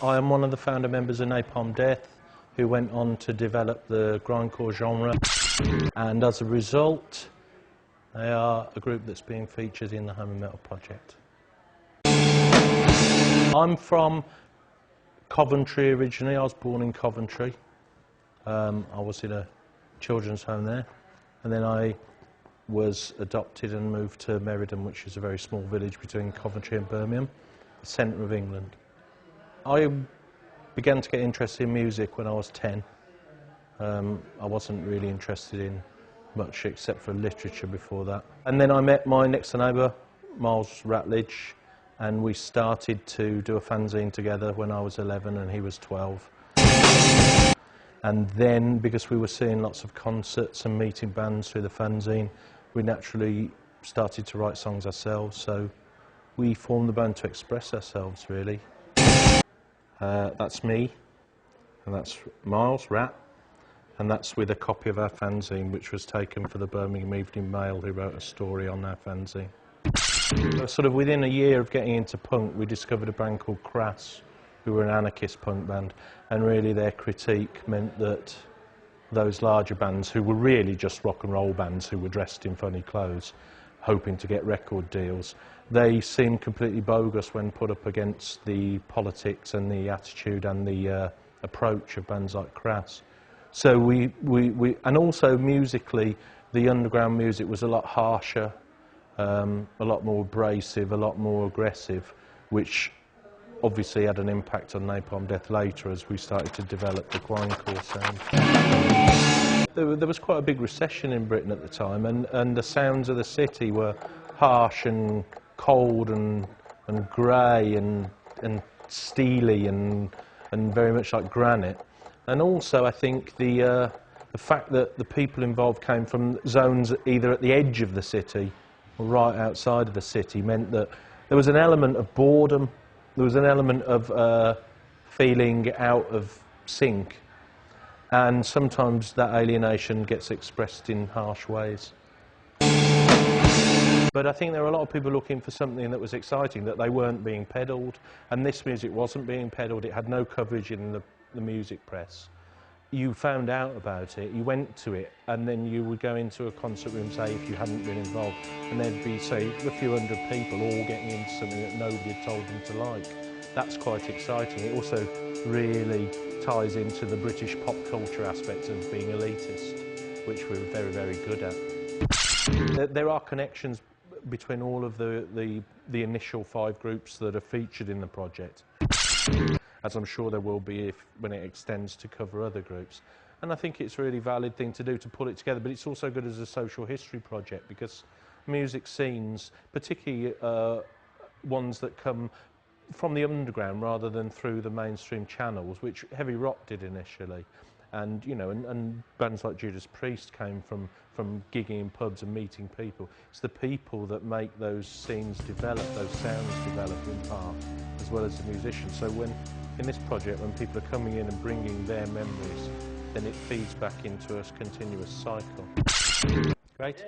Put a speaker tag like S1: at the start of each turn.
S1: I am one of the founder members of Napalm Death, who went on to develop the grindcore genre, and as a result, they are a group that's being featured in the Home and Metal project. I'm from Coventry originally. I was born in Coventry. I was in a children's home there, and then I was adopted and moved to Meriden, which is a very small village between Coventry and Birmingham, the centre of England. I began to get interested in music when I was 10. I wasn't really interested in much except for literature before that. And then I met my next door neighbour, Miles Ratledge, and we started to do a fanzine together when I was 11 and he was 12. And then, because we were seeing lots of concerts and meeting bands through the fanzine, we naturally started to write songs ourselves, so we formed the band to express ourselves, really. That's me, and that's Miles, Rat, and that's with a copy of our fanzine, which was taken for the Birmingham Evening Mail, who wrote a story on our fanzine. Sort of within a year of getting into punk, we discovered a band called Crass, who were an anarchist punk band, and really their critique meant that those larger bands, who were really just rock and roll bands who were dressed in funny clothes, hoping to get record deals, they seemed completely bogus when put up against the politics and the attitude and the approach of bands like Crass. So and also musically, the underground music was a lot harsher, a lot more abrasive, a lot more aggressive, which obviously had an impact on Napalm Death later as we started to develop the grindcore sound. There was quite a big recession in Britain at the time, and the sounds of the city were harsh and cold and grey and steely and very much like granite. And also I think the fact that the people involved came from zones either at the edge of the city or right outside of the city meant that there was an element of boredom, there was an element of feeling out of sync, and sometimes that alienation gets expressed in harsh ways. But I think there were a lot of people looking for something that was exciting, that they weren't being peddled, and this music wasn't being peddled. It had no coverage in the music press. You found out about it, you went to it, and then you would go into a concert room, say, if you hadn't been involved, and there'd be, say, a few hundred people all getting into something that nobody had told them to like. That's quite exciting. It also really ties into the British pop culture aspect of being elitist, which we're very, very good at. There are connections between all of the initial 5 groups that are featured in the project, as I'm sure there will be when it extends to cover other groups. And I think it's a really valid thing to do, to pull it together, but it's also good as a social history project, because music scenes, particularly ones that come from the underground rather than through the mainstream channels, which heavy rock did initially, and you know, and bands like Judas Priest came from gigging in pubs and meeting people. It's the people that make those scenes develop, those sounds develop in part, as well as the musicians. So when, in this project, when people are coming in and bringing their memories, then it feeds back into a continuous cycle. Great.